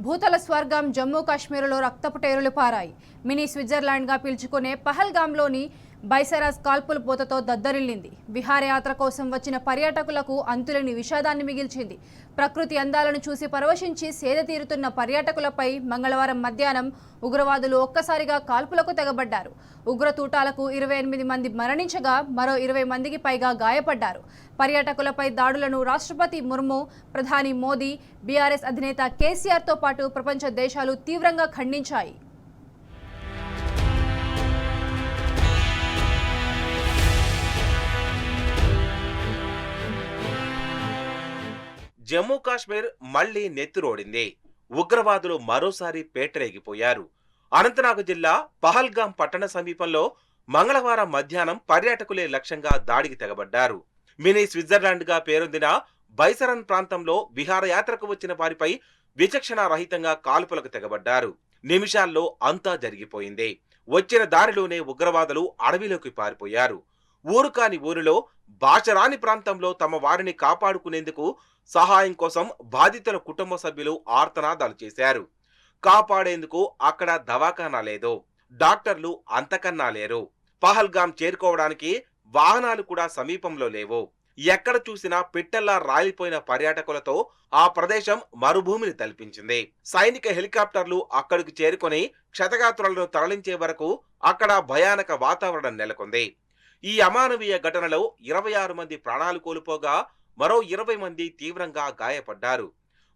భూతల స్వర్గం జమ్మూ కాశ్మీర్లో రక్తపుటేరులు పారాయి. మినీ స్విట్జర్లాండ్గా పిలుచుకునే పహల్గామ్లోని బైసరాజ్ కాల్పుల పోతతో దద్దరిల్లింది. విహారయాత్ర కోసం వచ్చిన పర్యాటకులకు అంతులేని విషాదాన్ని మిగిల్చింది. ప్రకృతి అందాలను చూసి పరవశించి సేద తీరుతున్న పర్యాటకులపై మంగళవారం మధ్యాహ్నం ఉగ్రవాదులు ఒక్కసారిగా కాల్పులకు తెగబడ్డారు. ఉగ్రతూటాలకు 28 మంది మరణించగా మరో 20 మందికి పైగా గాయపడ్డారు. పర్యాటకులపై దాడులను రాష్ట్రపతి ముర్ము, ప్రధాని మోదీ, బీఆర్ఎస్ అధినేత కేసీఆర్తో పాటు ప్రపంచ దేశాలు తీవ్రంగా ఖండించాయి. జమ్మూ కాశ్మీర్ మళ్లీ నెత్తురోడింది. ఉగ్రవాదులు మరోసారి పేటరేగిపోయారు. అనంతనాగ్ జిల్లా పహల్గాం పట్టణ సమీపంలో మంగళవారం మధ్యాహ్నం పర్యాటకులే లక్ష్యంగా దాడికి తెగబడ్డారు. మినీ స్విట్జర్లాండ్ గా పేరొందిన బైసరన్ ప్రాంతంలో విహారయాత్రకు వచ్చిన వారిపై విచక్షణారహితంగా కాల్పులకు తెగబడ్డారు. నిమిషాల్లో అంతా జరిగిపోయింది. వచ్చిన దారిలోనే ఉగ్రవాదులు అడవిలోకి పారిపోయారు. ఊరు కాని ఊరిలో భాషరాని ప్రాంతంలో తమ వారిని కాపాడుకునేందుకు సహాయం కోసం బాధితుల కుటుంబ సభ్యులు ఆర్తనాదాలు చేశారు. కాపాడేందుకు అక్కడ దవాఖానా లేదు, డాక్టర్లు అంతకన్నా లేరు. పహల్గాం చేరుకోవడానికి వాహనాలు కూడా సమీపంలో లేవు. ఎక్కడ చూసినా పిట్టల్లా రాలిపోయిన పర్యాటకులతో ఆ ప్రదేశం మరుభూమిని తలపించింది. సైనిక హెలికాప్టర్లు అక్కడికి చేరుకొని క్షతగాత్రులను తరలించే వరకు అక్కడ భయానక వాతావరణం నెలకొంది. ఈ అమానవీయ ఘటనలో 26 మంది ప్రాణాలు కోల్పోగా మరో 20 మంది తీవ్రంగా గాయపడ్డారు.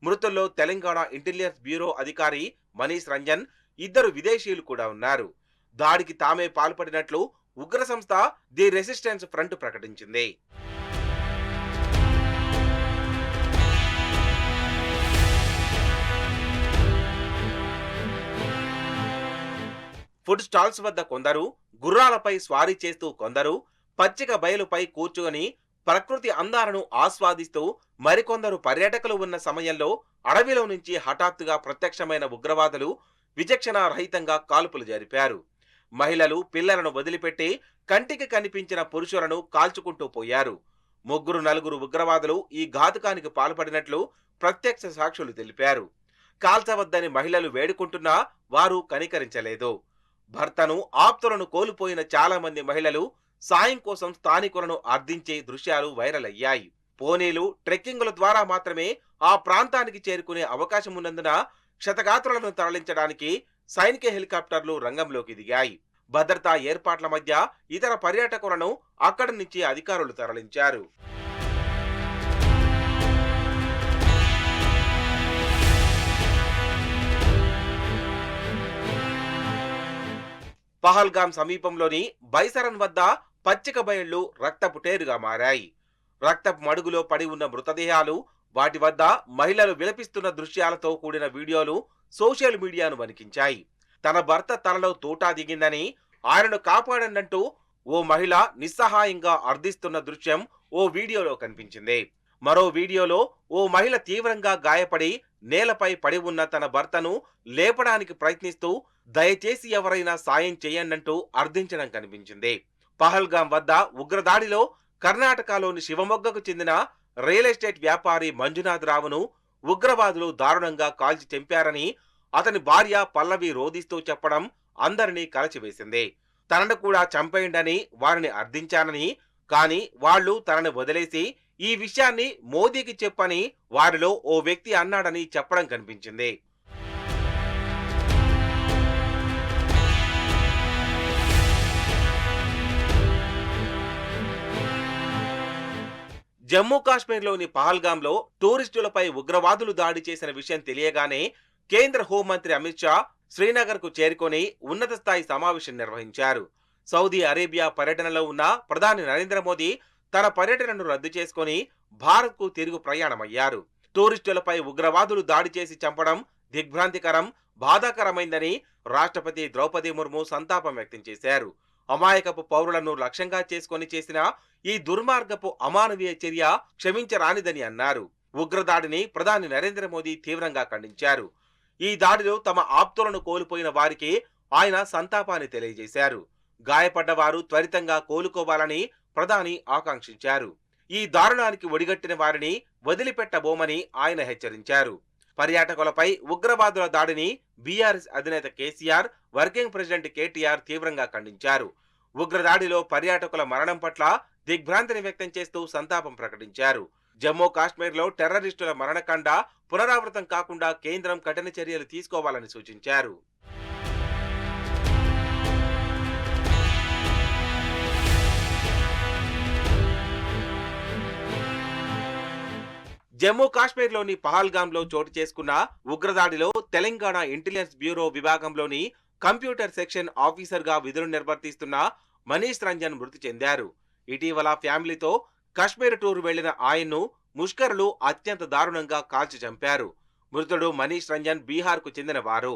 మృతుల్లో తెలంగాణ ఇంటెలిజెన్స్ బ్యూరో అధికారి మనీష్ రంజన్, 2 విదేశీయులు కూడా ఉన్నారు. దాడికి తామే పాల్పడినట్లు ఉగ్ర సంస్థ ది రెసిస్టెన్స్ ఫ్రంట్ ప్రకటించింది. ఫుడ్ స్టాల్స్ వద్ద కొందరు, గుర్రాలపై స్వారీ చేస్తూ కొందరు, పచ్చిక బయలుపై కూర్చుని ప్రకృతి అందాలను ఆస్వాదిస్తూ మరికొందరు పర్యాటకులు ఉన్న సమయంలో అడవిలో నుంచి హఠాత్తుగా ప్రత్యక్షమైన ఉగ్రవాదులు విచక్షణారహితంగా కాల్పులు జరిపారు. మహిళలు, పిల్లలను వదిలిపెట్టి కంటికి కనిపించిన పురుషులను కాల్చుకుంటూ పోయారు. 3-4 ఉగ్రవాదులు ఈ ఘాతుకానికి పాల్పడినట్లు ప్రత్యక్ష సాక్షులు తెలిపారు. కాల్చవద్దని మహిళలు వేడుకుంటున్నా వారు కనికరించలేదు. భర్తను, ఆప్తులను కోల్పోయిన చాలా మంది మహిళలు సాయం కోసం స్థానికులను అర్థించే దృశ్యాలు వైరల్ అయ్యాయి. పోనీలు, ట్రెక్కింగుల ద్వారా మాత్రమే ఆ ప్రాంతానికి చేరుకునే అవకాశం ఉన్నందున క్షతగాత్రులను తరలించడానికి సైనిక హెలికాప్టర్లు రంగంలోకి దిగాయి. భద్రతా ఏర్పాట్ల మధ్య ఇతర పర్యాటకులను అక్కడి నుంచి అధికారులు తరలించారు. పహల్గాం సమీపంలోని బైసరన్ వద్ద పచ్చిక బయళ్లు రక్తపుటేరుగా మారాయి. రక్తపు మడుగులో పడి ఉన్న మృతదేహాలు, వాటి వద్ద మహిళలు విలపిస్తున్న దృశ్యాలతో కూడిన వీడియోలు సోషల్ మీడియాను వణికించాయి. తన భర్త తలలో తూటా దిగిందని, ఆయనను కాపాడంటూ ఓ మహిళ నిస్సహాయంగా అర్థిస్తున్న దృశ్యం ఓ వీడియోలో కనిపించింది. మరో వీడియోలో ఓ మహిళ తీవ్రంగా గాయపడి నేలపై పడి ఉన్న తన భర్తను లేపడానికి ప్రయత్నిస్తూ దయచేసి ఎవరైనా సాయం చేయండంటూ అర్థించడం కనిపించింది. పహల్గాం వద్ద ఉగ్రదాడిలో కర్ణాటకలోని శివమొగ్గకు చెందిన రియల్ ఎస్టేట్ వ్యాపారి మంజునాథ్ రావును ఉగ్రవాదులు దారుణంగా కాల్చి చంపారని అతని భార్య పల్లవి రోదిస్తూ చెప్పడం అందరినీ కలచివేసింది. తనను కూడా చంపేయండని వారిని అర్థించానని, కానీ వాళ్లు తనను వదిలేసి ఈ విషయాన్ని మోదీకి చెప్పని వారిలో ఓ వ్యక్తి అన్నాడని చెప్పడం కనిపించింది. జమ్మూ కాశ్మీర్లోని పహల్గాంలో టూరిస్టులపై ఉగ్రవాదులు దాడి చేసిన విషయం తెలియగానే కేంద్ర హోంమంత్రి అమిత్ షా శ్రీనగర్ కు చేరుకొని ఉన్నత స్థాయి సమావేశం నిర్వహించారు. సౌదీ అరేబియా పర్యటనలో ఉన్న ప్రధాని నరేంద్ర మోదీ తన పర్యటనను రద్దు చేసుకుని భారత్ కు తిరుగు ప్రయాణమయ్యారు. టూరిస్టులపై ఉగ్రవాదులు దాడి చేసి చంపడం దిగ్భ్రాంతికరం, బాధాకరమైందని రాష్ట్రపతి ద్రౌపది ముర్ము సంతాపం వ్యక్తం చేశారు. అమాయకపు పౌరులను లక్ష్యంగా చేసుకుని చేసిన ఈ దుర్మార్గపు అమానవీయ చర్య క్షమించరానిదని అన్నారు. ఉగ్రదాడిని ప్రధాని నరేంద్ర మోదీ తీవ్రంగా ఖండించారు. ఈ దాడిలో తమ ఆప్తులను కోల్పోయిన వారికి ఆయన సంతాపాన్ని తెలియజేశారు. గాయపడ్డవారు త్వరితంగా కోలుకోవాలని ప్రధాని ఆకాంక్షించారు. ఈ దారుణానికి ఒడిగట్టిన వారిని వదిలిపెట్టబోమని ఆయన హెచ్చరించారు. పర్యాటకులపై ఉగ్రవాదుల దాడిని బీఆర్ఎస్ అధినేత కేసీఆర్, వర్కింగ్ ప్రెసిడెంట్ కేటీఆర్ తీవ్రంగా ఖండించారు. ఉగ్రదాడిలో పర్యాటకుల మరణం పట్ల దిగ్భ్రాంతిని వ్యక్తం చేస్తూ సంతాపం ప్రకటించారు. జమ్మూ కాశ్మీర్లో టెర్రరిస్టుల మరణకాండ పునరావృతం కాకుండా కేంద్రం కఠిన చర్యలు తీసుకోవాలని సూచించారు. జమ్మూ కాశ్మీర్లోని పహల్గాంలో చోటు చేసుకున్న ఉగ్రదాడిలో తెలంగాణ ఇంటెలిజెన్స్ బ్యూరో విభాగంలోని కంప్యూటర్ సెక్షన్ ఆఫీసర్గా విధులు నిర్వర్తిస్తున్న మనీష్ రంజన్ మృతి చెందారు. ఇటీవల ఫ్యామిలీతో కశ్మీర్ టూర్ వెళ్లిన ఆయన్ను ముష్కరులు అత్యంత దారుణంగా కాల్చి చంపారు. మృతుడు మనీష్ రంజన్ బీహార్కు చెందినవారు.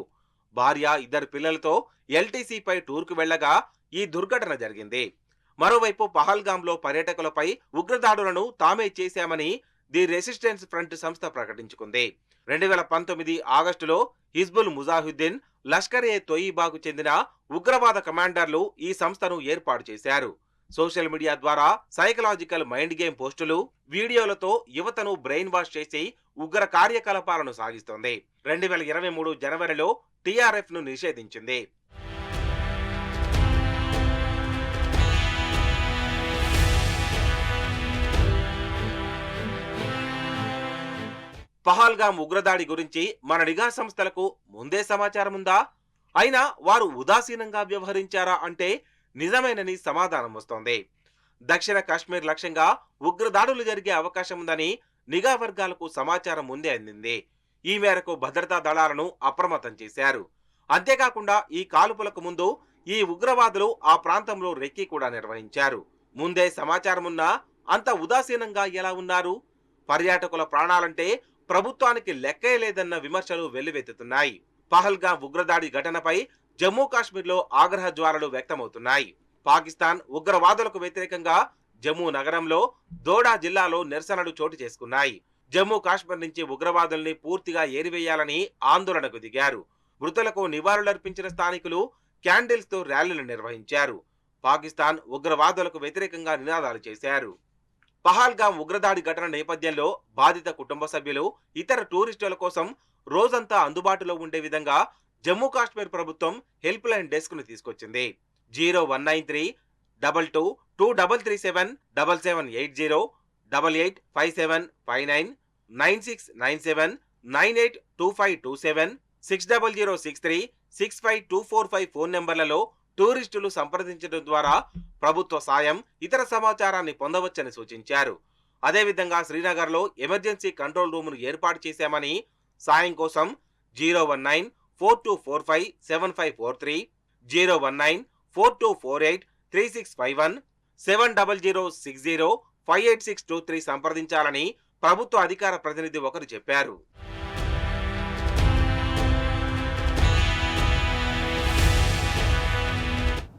భార్య, 2 పిల్లలతో ఎల్టీసీపై టూర్కు వెళ్లగా ఈ దుర్ఘటన జరిగింది. మరోవైపు పహల్గాంలో పర్యాటకులపై ఉగ్రదాడులను తామే చేశామని ది రెసిస్టెన్స్ ఫ్రంట్ సంస్థ ప్రకటించుకుంది. 2019 ఆగస్టులో హిజ్బుల్ ముజాహిద్దీన్, లష్కర్-ఏ-తొయిబాకు చెందిన ఉగ్రవాద కమాండర్లు ఈ సంస్థను ఏర్పాటు చేశారు. సోషల్ మీడియా ద్వారా సైకలాజికల్ మైండ్ గేమ్ పోస్టులు, వీడియోలతో యువతను బ్రెయిన్ వాష్ చేసి ఉగ్ర కార్యకలాపాలను సాగిస్తోంది. 2023 జనవరిలో టీఆర్ఎఫ్ ను నిషేధించింది. పహల్గాం ఉగ్రదాడి గురించి మన నిఘా సంస్థలకు ముందే సమాచారం ఉందా? అయినా వారు ఉదాసీనంగా వ్యవహరించారా అంటే నిజమేనని సమాధానం వస్తోంది. దక్షిణ కాశ్మీర్ లక్ష్యంగా ఉగ్రదాడులు జరిగే అవకాశం ఉందని నిఘా వర్గాలకు సమాచారం ముందే అందింది. ఈ మేరకు భద్రతా దళాలను అప్రమత్తం చేశారు. అంతేకాకుండా ఈ కాల్పులకు ముందు ఈ ఉగ్రవాదులు ఆ ప్రాంతంలో రెక్కీ కూడా నిర్వహించారు. ముందే సమాచారమున్నా అంత ఉదాసీనంగా ఎలా ఉన్నారు? పర్యాటకుల ప్రాణాలంటే ప్రభుత్వానికి లెక్కే లేదన్న విమర్శలు వెల్లువెత్తుతున్నాయి. పహల్గాం ఉగ్రదాడి ఘటనపై జమ్మూ కాశ్మీర్లో ఆగ్రహ జ్వాలలు వ్యక్తమవుతున్నాయి. పాకిస్తాన్ ఉగ్రవాదులకు వ్యతిరేకంగా జమ్మూ నగరంలో దోడా జిల్లాలో నిరసనలు చోటు చేసుకున్నాయి. జమ్మూ కాశ్మీర్ నుంచి ఉగ్రవాదుల్ని పూర్తిగా ఏరివేయాలని ఆందోళనకు దిగారు. మృతులకు నివాళులర్పించిన స్థానికులు క్యాండిల్స్ తో ర్యాలీలు నిర్వహించారు. పాకిస్తాన్ ఉగ్రవాదులకు వ్యతిరేకంగా నినాదాలు చేశారు. పహల్గాం ఉగ్రదాడి ఘటన నేపథ్యంలో బాధిత కుటుంబ సభ్యులు, ఇతర టూరిస్టుల కోసం రోజంతా అందుబాటులో ఉండే విధంగా జమ్మూ కాశ్మీర్ ప్రభుత్వం హెల్ప్ లైన్ డెస్క్ ను తీసుకొచ్చింది. 0193-2237-7780, 8857599697982527, 6006365245 ఫోన్ నెంబర్లలో టూరిస్టులు సంప్రదించడం ద్వారా ప్రభుత్వ సాయం, ఇతర సమాచారాన్ని పొందవచ్చని సూచించారు. అదేవిధంగా శ్రీనగర్లో ఎమర్జెన్సీ కంట్రోల్ రూమ్ ను ఏర్పాటు చేశామని, సాయం కోసం 01942457543, 01942483651, 7006058623 సంప్రదించాలని ప్రభుత్వ అధికార ప్రతినిధి ఒకరు చెప్పారు.